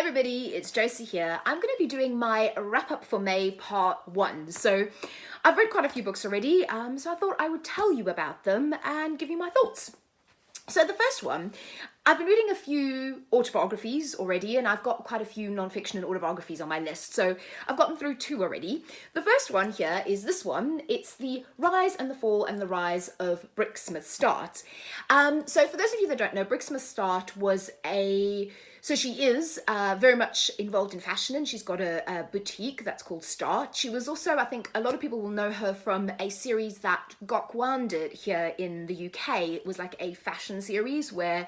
everybody, it's Josie here. I'm going to be doing my wrap up for May part 1. So I've read quite a few books already, so I thought I would tell you about them and give you my thoughts. So the first one, I've been reading a few autobiographies already, and I've got quite a few non-fiction and autobiographies on my list. So I've gotten through 2 already. The first one here is this one. It's The Rise and the Fall and the Rise of Brix Smith Start. So for those of you that don't know, Brix Smith Start was so she is very much involved in fashion, and she's got a boutique that's called Start. She was also, I think, a lot of people will know her from a series that Gok did here in the UK. It was like a fashion series where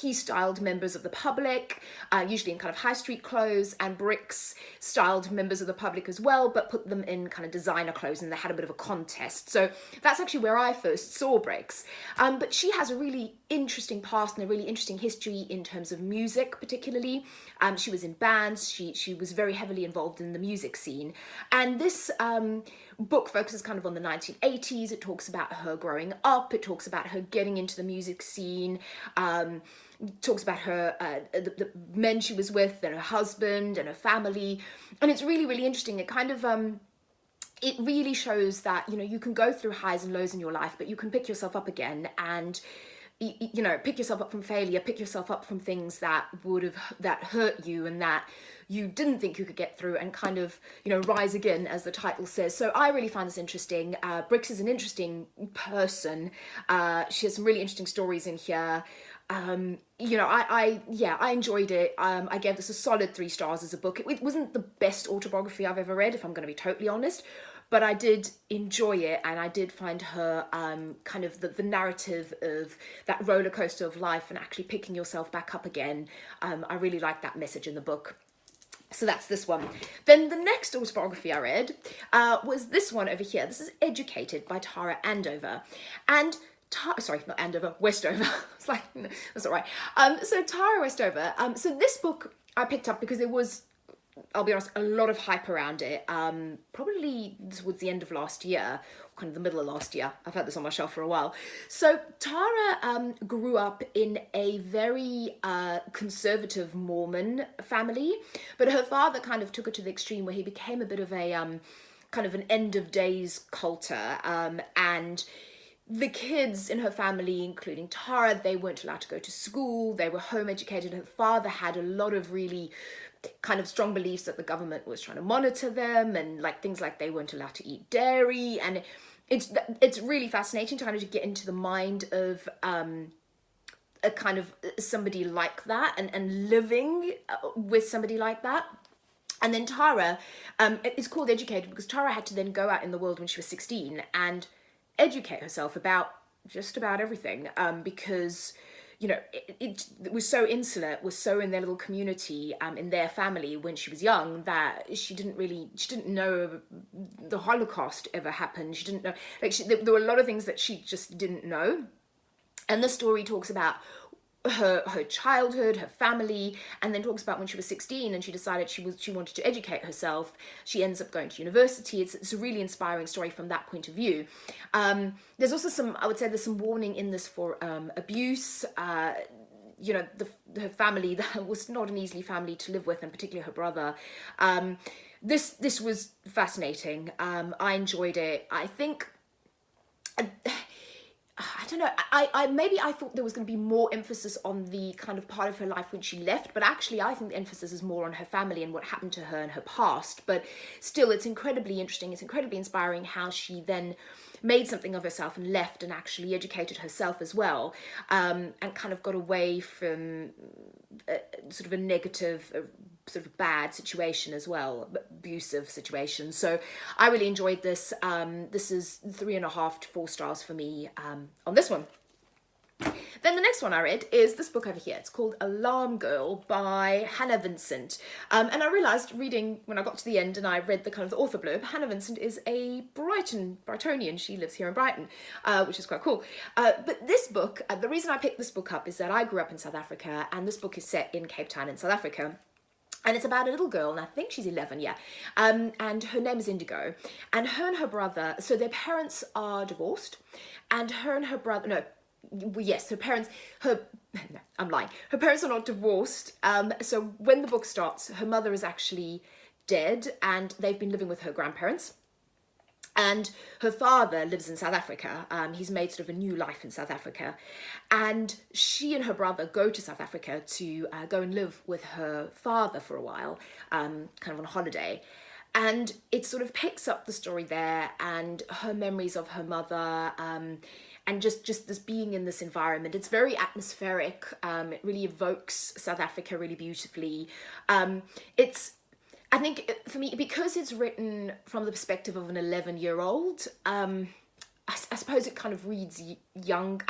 he styled members of the public, usually in kind of high street clothes, and Brix styled members of the public as well, but put them in kind of designer clothes, and they had a bit of a contest. So that's actually where I first saw Brix. But she has a really interesting past and a really interesting history in terms of music, particularly. She was in bands. She was very heavily involved in the music scene. And this book focuses kind of on the 1980s. It talks about her growing up. It talks about her getting into the music scene. Talks about her the men she was with and her husband and her family. And it's really, really interesting. It kind of it really shows that, you know, you can go through highs and lows in your life, but you can pick yourself up again and, you know, pick yourself up from failure, pick yourself up from things that that hurt you and that you didn't think you could get through, and kind of, you know, rise again, as the title says. So I really find this interesting. Brix is an interesting person. She has some really interesting stories in here. You know, I enjoyed it. I gave this a solid 3 stars as a book. It wasn't the best autobiography I've ever read, if I'm going to be totally honest, but I did enjoy it, and I did find her kind of the narrative of that roller coaster of life and actually picking yourself back up again. I really liked that message in the book. So that's this one. Then the next autobiography I read was this one over here. This is Educated by Tara Andover. And sorry, not Andover, Westover. It's like, no, that's all right. So Tara Westover. So this book I picked up because there was, I'll be honest, a lot of hype around it. Probably towards the end of last year, kind of the middle of last year. I've had this on my shelf for a while. So Tara grew up in a very conservative Mormon family, but her father kind of took it to the extreme where he became a bit of a kind of an end of days culter, and the kids in her family, including Tara, they weren't allowed to go to school. They were home educated. Her father had a lot of really kind of strong beliefs that the government was trying to monitor them, and like things like they weren't allowed to eat dairy. And it's really fascinating to kind of get into the mind of a kind of somebody like that, and living with somebody like that. And then Tara, it's called Educated because Tara had to then go out in the world when she was 16 and educate herself about just about everything, because, you know, it was so insular, it was so in their little community, in their family when she was young, that she didn't know the Holocaust ever happened. She didn't know, like, there were a lot of things that she just didn't know. And the story talks about her childhood, her family, and then talks about when she was 16 and she decided she wanted to educate herself. She ends up going to university. It's a really inspiring story from that point of view. There's also I would say there's some warning in this for abuse. You know, her family, that was not an easy family to live with, and particularly her brother. This was fascinating. I enjoyed it. I think, I don't know, I thought there was going to be more emphasis on the kind of part of her life when she left, but actually I think the emphasis is more on her family and what happened to her in her past. But still, it's incredibly interesting, it's incredibly inspiring how she then made something of herself and left and actually educated herself as well, and kind of got away from sort of a negative, sort of bad situation as well, abusive situation. So I really enjoyed this. This is 3.5 to 4 stars for me on this one. Then the next one I read is this book over here. It's called Alarm Girl by Hannah Vincent. And I realised reading, when I got to the end and I read the kind of the author blurb, Hannah Vincent is a Brightonian. She lives here in Brighton, which is quite cool. But this book, the reason I picked this book up is that I grew up in South Africa, and this book is set in Cape Town in South Africa. And it's about a little girl, and I think she's 11, yeah. And her name is Indigo. And her and her brother, so their parents are divorced. And her and her brother, no, yes, her parents, no, I'm lying. Her parents are not divorced. So when the book starts, her mother is actually dead and they've been living with her grandparents. And her father lives in South Africa. He's made sort of a new life in South Africa. And she and her brother go to South Africa to go and live with her father for a while, kind of on holiday. And it sort of picks up the story there and her memories of her mother, and just this being in this environment. It's very atmospheric. It really evokes South Africa really beautifully. I think for me, because it's written from the perspective of an 11-year-old, I suppose it kind of reads young.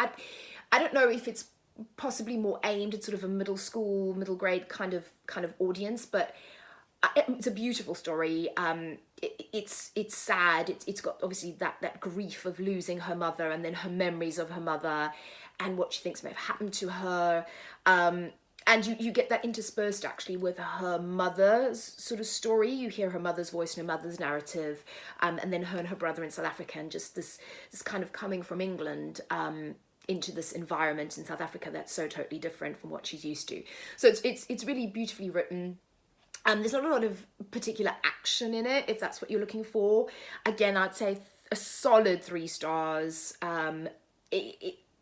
I don't know if it's possibly more aimed at sort of a middle school, middle grade kind of audience, but it's a beautiful story. It's sad. It's got obviously that grief of losing her mother, and then her memories of her mother, and what she thinks may have happened to her. And you get that interspersed actually with her mother's sort of story. You hear her mother's voice and her mother's narrative, and then her and her brother in South Africa, and just this kind of coming from England into this environment in South Africa that's so totally different from what she's used to. So it's really beautifully written. There's not a lot of particular action in it, if that's what you're looking for. Again, I'd say a solid 3 stars.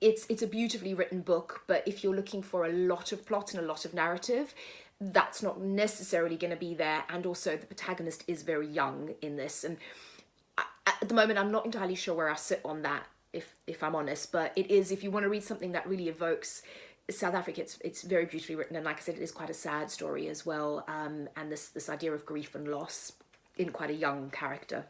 It's a beautifully written book, but if you're looking for a lot of plot and a lot of narrative, that's not necessarily going to be there. And also the protagonist is very young in this. And at the moment, I'm not entirely sure where I sit on that, if I'm honest. But it is, if you want to read something that really evokes South Africa, it's very beautifully written. And like I said, it is quite a sad story as well. And this idea of grief and loss in quite a young character.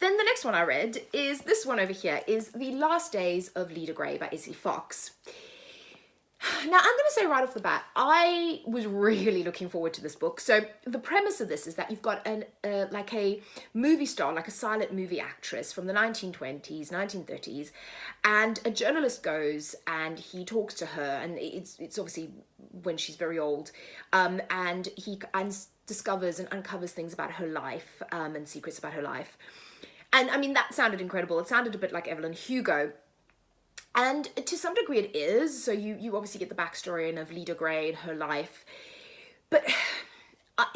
Then the next one I read is this one over here, is The Last Days of Leda Grey by Izzy Fox. Now, I'm going to say right off the bat, I was really looking forward to this book. So the premise of this is that you've got like a movie star, like a silent movie actress from the 1920s, 1930s, and a journalist goes and he talks to her, and it's obviously when she's very old, and he discovers and uncovers things about her life, and secrets about her life. And I mean, that sounded incredible. It sounded a bit like Evelyn Hugo. And to some degree it is. So you obviously get the backstory of Leda Grey and her life. But I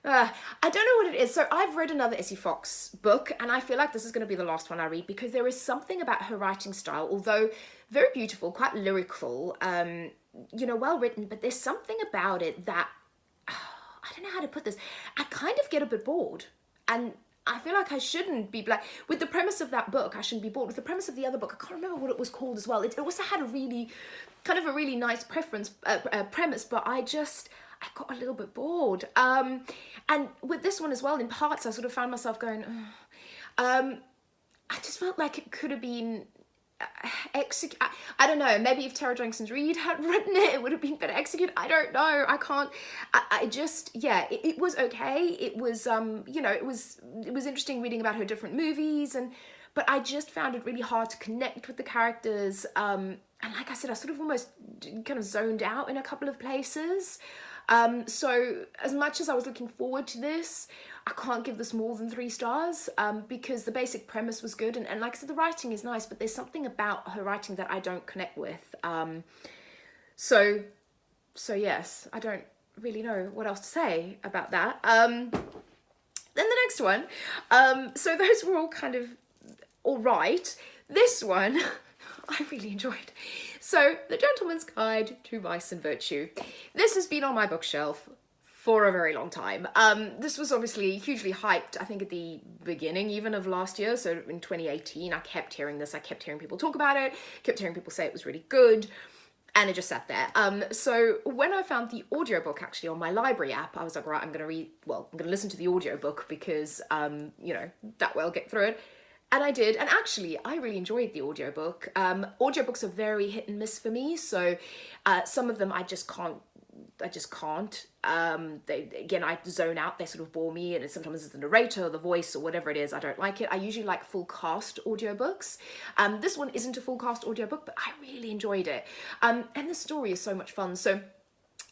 don't know what it is. So I've read another Izzy Fox book, and I feel like this is going to be the last one I read, because there is something about her writing style, although very beautiful, quite lyrical, well written, but there's something about it that, I don't know how to put this. I kind of get a bit bored. And I feel like I shouldn't be, like, with the premise of that book, I shouldn't be bored. With the premise of the other book, I can't remember what it was called as well. It also had a really nice premise, but I got a little bit bored. And with this one as well, in parts, I sort of found myself going, I just felt like it could have been I don't know, maybe if Tara Jenkins Reid had written it, it would have been better executed. I don't know. I can't. It was okay. It was it was interesting reading about her different movies, but I just found it really hard to connect with the characters. And like I said, I sort of almost kind of zoned out in a couple of places. So as much as I was looking forward to this, I can't give this more than 3 stars, because the basic premise was good. And like I said, the writing is nice, but there's something about her writing that I don't connect with. So yes, I don't really know what else to say about that. Then the next one, so those were all kind of all right. This one, I really enjoyed. So, The Gentleman's Guide to Vice and Virtue. This has been on my bookshelf for a very long time. This was obviously hugely hyped, I think at the beginning even of last year, so in 2018, I kept hearing this, I kept hearing people talk about it, kept hearing people say it was really good, and it just sat there. So when I found the audiobook actually on my library app, I was like, right, I'm gonna listen to the audiobook because, that way I'll get through it. And I did, and actually, I really enjoyed the audiobook. Audiobooks are very hit and miss for me, so some of them I just can't. I zone out, they sort of bore me, and sometimes it's the narrator or the voice or whatever it is, I don't like it. I usually like full cast audiobooks. This one isn't a full cast audiobook, but I really enjoyed it. And the story is so much fun. So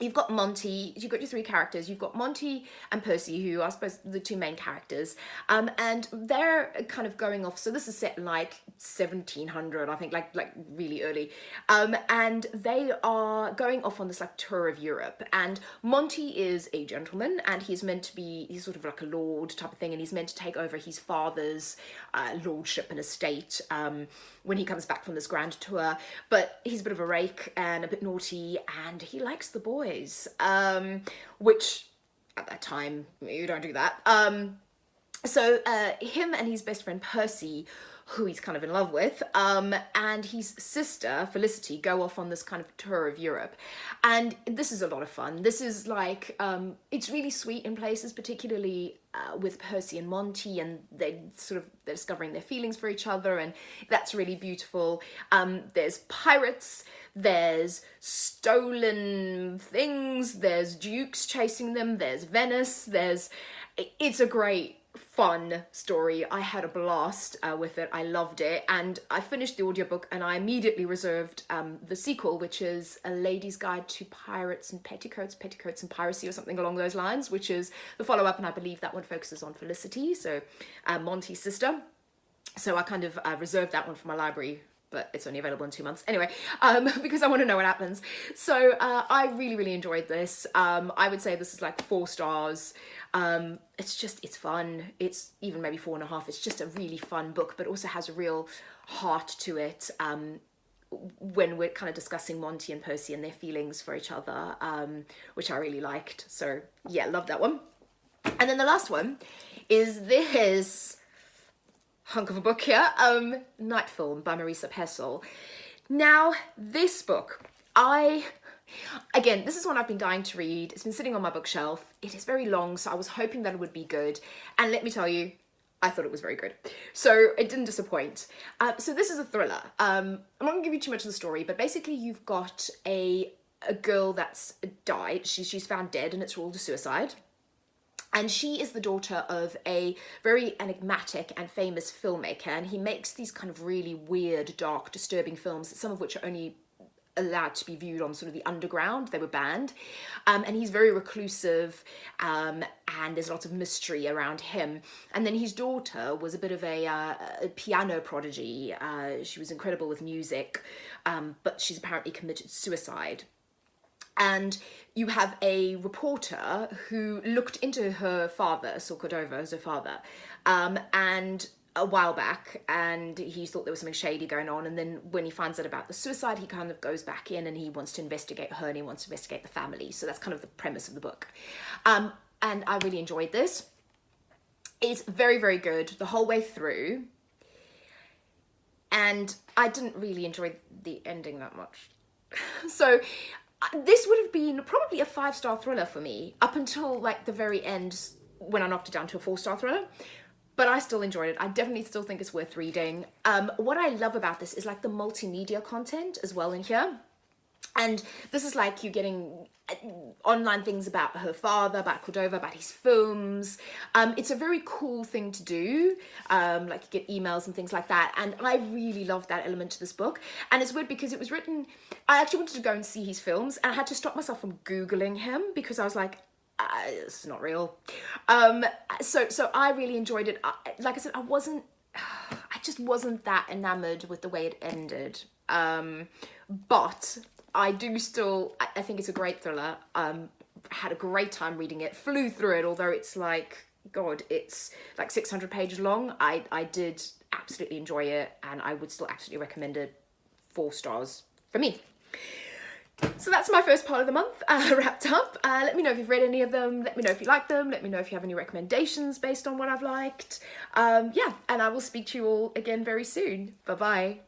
you've got Monty, you've got your three characters, you've got Monty and Percy, who are, I suppose, the two main characters, and they're kind of going off, so this is set in like 1700, I think, like really early, and they are going off on this like tour of Europe, and Monty is a gentleman, and he's meant to be, he's sort of like a lord type of thing, and he's meant to take over his father's lordship and estate when he comes back from this grand tour, but he's a bit of a rake and a bit naughty, and he likes the boys, which at that time you don't do that. So him and his best friend Percy, who he's kind of in love with, and his sister Felicity go off on this kind of tour of Europe, and this is a lot of fun. This is like, it's really sweet in places, particularly with Percy and Monty, and they're discovering their feelings for each other, and that's really beautiful. There's pirates, there's stolen things, there's dukes chasing them, there's Venice, it's a great fun story. I had a blast with it. I loved it, and I finished the audiobook, and I immediately reserved the sequel, which is A Lady's Guide to Pirates and Petticoats and Piracy, or something along those lines, which is the follow-up, and I believe that one focuses on Felicity, so Monty's sister. So I kind of reserved that one for my library, but it's only available in 2 months anyway, because I want to know what happens. So I really enjoyed this. I would say this is like 4 stars. It's fun. It's even maybe 4.5. It's just a really fun book, but also has a real heart to it, when we're kind of discussing Monty and Percy and their feelings for each other, which I really liked. So yeah, love that one. And then the last one is this hunk of a book here, Night Film by Marisa Pessl. Now, this book, again, this is one I've been dying to read. It's been sitting on my bookshelf. It is very long, so I was hoping that it would be good. And let me tell you, I thought it was very good. So it didn't disappoint. So this is a thriller. I'm not gonna give you too much of the story, but basically you've got a girl that's died. She's found dead, and it's ruled a suicide. And she is the daughter of a very enigmatic and famous filmmaker, and he makes these kind of really weird, dark, disturbing films, some of which are only allowed to be viewed on sort of the underground. They were banned. And he's very reclusive, and there's a lot of mystery around him. And then his daughter was a bit of a piano prodigy. She was incredible with music, but she's apparently committed suicide. And you have a reporter who looked into her father, Saul Cordova as her father, and a while back, and he thought there was something shady going on, and then when he finds out about the suicide, he kind of goes back in and he wants to investigate her, and he wants to investigate the family. So that's kind of the premise of the book. And I really enjoyed this. It's very good the whole way through, and I didn't really enjoy the ending that much. So this would have been probably a 5-star thriller for me up until like the very end, when I knocked it down to a 4-star thriller. But I still enjoyed it. I definitely still think it's worth reading. What I love about this is like the multimedia content as well in here. And this is like you getting online things about her father, about Cordova, about his films. It's a very cool thing to do. Like you get emails and things like that. And I really love that element to this book. And it's weird because it was written, I actually wanted to go and see his films, and I had to stop myself from Googling him because I was like, it's not real. So I really enjoyed it. Like I said, I just wasn't that enamored with the way it ended. But I do still, I think it's a great thriller. Had a great time reading it, flew through it, although it's like, God, it's like 600 pages long. I did absolutely enjoy it, and I would still absolutely recommend it. 4 stars for me. So that's my first part of the month wrapped up. Let me know if you've read any of them. Let me know if you like them. Let me know if you have any recommendations based on what I've liked. Yeah, and I will speak to you all again very soon. Bye-bye.